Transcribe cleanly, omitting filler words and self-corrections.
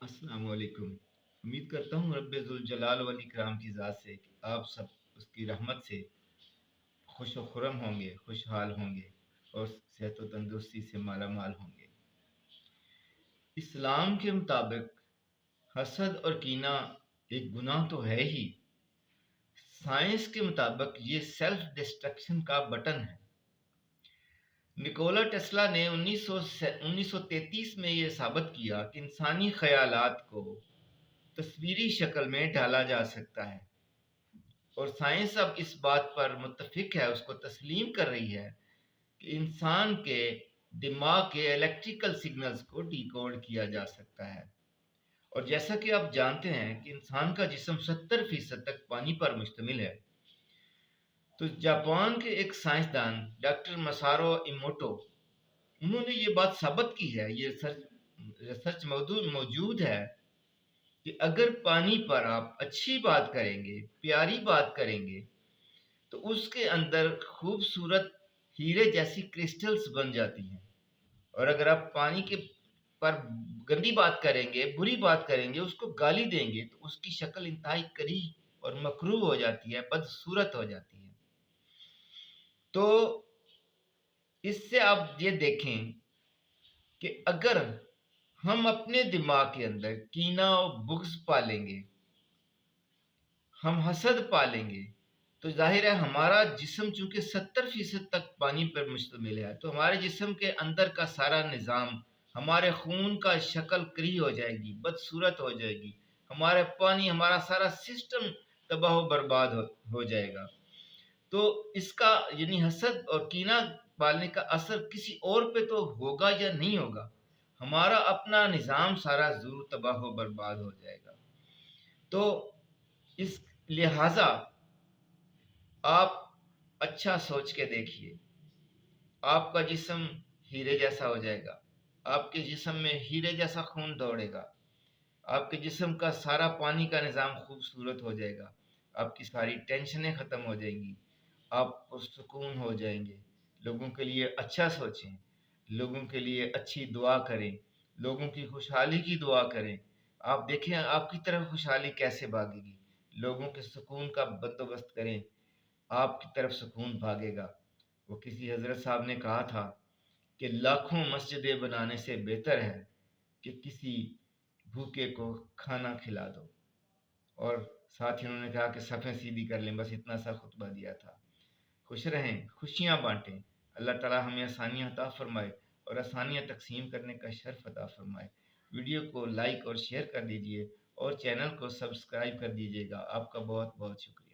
السلام علیکم۔ امید کرتا ہوں رب ذوالجلال والاکرام کی ذات سے کہ آپ سب اس کی رحمت سے خوش و خرم ہوں گے، خوشحال ہوں گے اور صحت و تندرستی سے مالا مال ہوں گے۔ اسلام کے مطابق حسد اور کینہ ایک گناہ تو ہے ہی، سائنس کے مطابق یہ سیلف ڈسٹرکشن کا بٹن ہے۔ نکولا ٹیسلا نے 1933 میں یہ ثابت کیا کہ انسانی خیالات کو تصویری شکل میں ڈالا جا سکتا ہے، اور سائنس اب اس بات پر متفق ہے، اس کو تسلیم کر رہی ہے کہ انسان کے دماغ کے الیکٹریکل سگنلز کو ڈیکوڈ کیا جا سکتا ہے۔ اور جیسا کہ آپ جانتے ہیں کہ انسان کا جسم 70% تک پانی پر مشتمل ہے، تو جاپان کے ایک سائنسدان ڈاکٹر مسارو ایموٹو، انہوں نے یہ بات ثابت کی ہے، یہ ریسرچ موجود ہے کہ اگر پانی پر آپ اچھی بات کریں گے، پیاری بات کریں گے، تو اس کے اندر خوبصورت ہیرے جیسی کرسٹلز بن جاتی ہیں، اور اگر آپ پانی کے پر گندی بات کریں گے، بری بات کریں گے، اس کو گالی دیں گے، تو اس کی شکل انتہائی کریہ اور مکروہ ہو جاتی ہے، بدصورت ہو جاتی ہے۔ تو اس سے آپ یہ دیکھیں کہ اگر ہم اپنے دماغ کے اندر کینہ و بغض پالیں گے، ہم حسد پالیں گے، تو ظاہر ہے ہمارا جسم چونکہ 70% تک پانی پر مشتمل ہے، تو ہمارے جسم کے اندر کا سارا نظام، ہمارے خون کا شکل کریہ ہو جائے گی، بدصورت ہو جائے گی، ہمارا سارا سسٹم تباہ و برباد ہو جائے گا۔ تو اس کا یعنی حسد اور کینہ پالنے کا اثر کسی اور پہ تو ہوگا یا نہیں ہوگا، ہمارا اپنا نظام سارا ضرور تباہ و برباد ہو جائے گا۔ تو اس لہٰذا آپ اچھا سوچ کے دیکھیے، آپ کا جسم ہیرے جیسا ہو جائے گا، آپ کے جسم میں ہیرے جیسا خون دوڑے گا، آپ کے جسم کا سارا پانی کا نظام خوبصورت ہو جائے گا، آپ کی ساری ٹینشنیں ختم ہو جائیں گی، آپ پرسکون ہو جائیں گے، لوگوں کے لیے اچھا سوچیں، لوگوں کے لیے اچھی دعا کریں، لوگوں کی خوشحالی کی دعا کریں۔ آپ دیکھیں آپ کی طرف خوشحالی کیسے بھاگے گی، لوگوں کے سکون کا بندوبست کریں، آپ کی طرف سکون بھاگے گا۔ وہ کسی حضرت صاحب نے کہا تھا کہ لاکھوں مسجدیں بنانے سے بہتر ہے کہ کسی بھوکے کو کھانا کھلا دو، اور ساتھ ہی انہوں نے کہا کہ صفیں سیدھی کر لیں، بس اتنا سا خطبہ دیا تھا۔ خوش رہیں، خوشیاں بانٹیں، اللہ تعالی ہمیں آسانیاں عطا فرمائے اور آسانیاں تقسیم کرنے کا شرف عطا فرمائے۔ ویڈیو کو لائک اور شیئر کر دیجئے اور چینل کو سبسکرائب کر دیجئے گا۔ آپ کا بہت بہت شکریہ۔